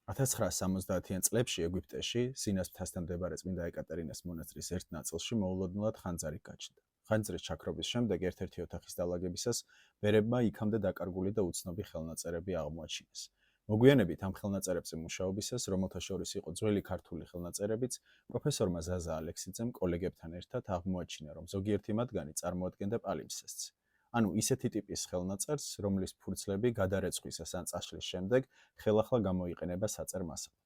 1970-იან წლებში ეგვიპტეში, სინას მთასთან მდებარე წმინდა ეკატერინეს მონასტრის ერთ ნაწილში მოულოდნელად ხანძარი გაჩნდა. ხანძრის ჩაქრობის შემდეგ ერთ-ერთი ოთახის დალაგებისას ბერებმა იქამდე დაკარგული და უცნობი ხელნაწერები აღმოაჩინეს. მოგვიანებით ამ ხელნაწერებზე მუშაობისას, რომელთა შორის იყო ძველი ქართული ხელნაწერებიც, პროფესორმა ზაზა ალექსიძემ კოლეგებთან ერთად აღმოაჩინა, რომ ზოგიერთი მათგანი წარმოადგენდა პალიმსესტს. ანუ ისეთი ტიპის ხელნაწერს, რომლის ფურცლები გადარეცხვისას ან წაშლის შემდეგ ხელახლა გამოიყენება საწერ მასალად.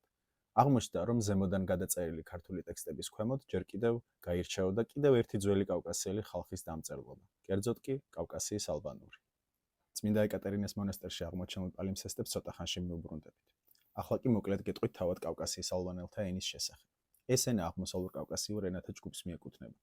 აღმოჩნდა, რომ ზემოდან გადაწერილი ქართული ტექსტების ქვემოთ ჯერ კიდევ გაირჩეოდა კიდევ ერთი ძველი კავკასიელი ხალხის დამწერლობა, კერძოდ კი კავკასიის ალბანური. წმინდა ეკატერინეს მონასტერში აღმოჩენილ პალიმსესტებს ცოტა ხანში მივუბრუნდებით. ახლა კი მოკლედ გეტყვით თავად კავკასიის ალბანელთა ენის შესახებ. ეს ენა აღმოსავლურ კავკასიურ ენათა ჯგუფს მიეკუთვნება.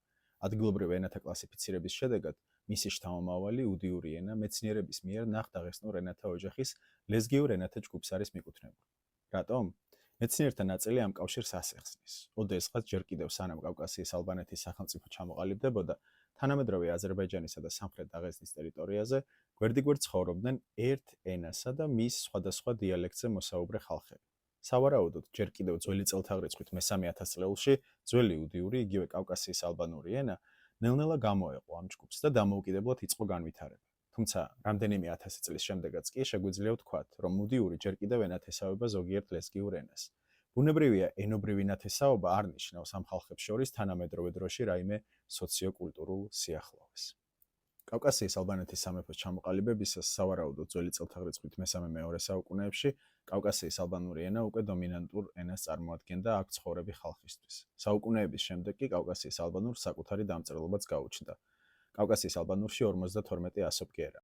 ადგილობრივ ენათა კლასიფიცირების შედეგად მისი შთამომავალი უდიური ენა მეცნიერების მიერ ნახდაღესტნურ ენათა ოჯახის ლეზგიურ ენათა ჯგუფს არის მიკუთვნებული. რატომ? მეცნიერთა ნაწილი ამ კავშირს ასახსნის. ოდესღაც ჯერ კიდევ სანამ კავკასიის ალბანეთის სახელმწიფო ჩამოყალიბდებოდა, თანამედროვე აზერბაიჯანისა და სამხრეთ დაღესტნის ტერიტორიაზე გვერდიგვერდ ცხოვრობდნენ ერთ ენასა და მის სხვადასხვა დიალექტზე მოსაუბრე ხალხები. სავარაუდოდ, ჯერ კიდევ ძველი წელთაღრიცხვით მესამე ათასწლეულში ძველი უდიური, იგივე კავკასიის ალბანური ენა ნელ-ნელა გამოეყო ამ ჯგუფს და დამოუკიდებლად იწყო განვითარება. თუმცა, რამდენიმე ათასი წლის შემდეგაც კი შეგვიძლია ვთქვათ, რომ უდიური ჯერ კიდევ ენათესავება ზოგიერთ ლეზგიურ ენას. ბუნებრივია, ენობრივი ნათესაობა არ ნიშნავს ამ ხალხებს შორის თანამედროვე დროში რაიმე სოციოკულტურულ სიახლოვეს. კავკასიის ალბანეთის სამეფოს ჩამოყალიბებისას, სავარაუდოდ ძველი წელთაღრიცხვით მესამე-მეორე საუკუნეებში, კავკასიის ალბანური ენა უკვე დომინანტურ ენას წარმოადგენდა აქ ცხოვრები ხალხისთვის. საუკუნეების შემდეგ კი კავკასიის ალბანურს საკუთარი დამწერლობაც გაუჩნდა. კავკასიის ალბანურში 52 ასობკი ერაა.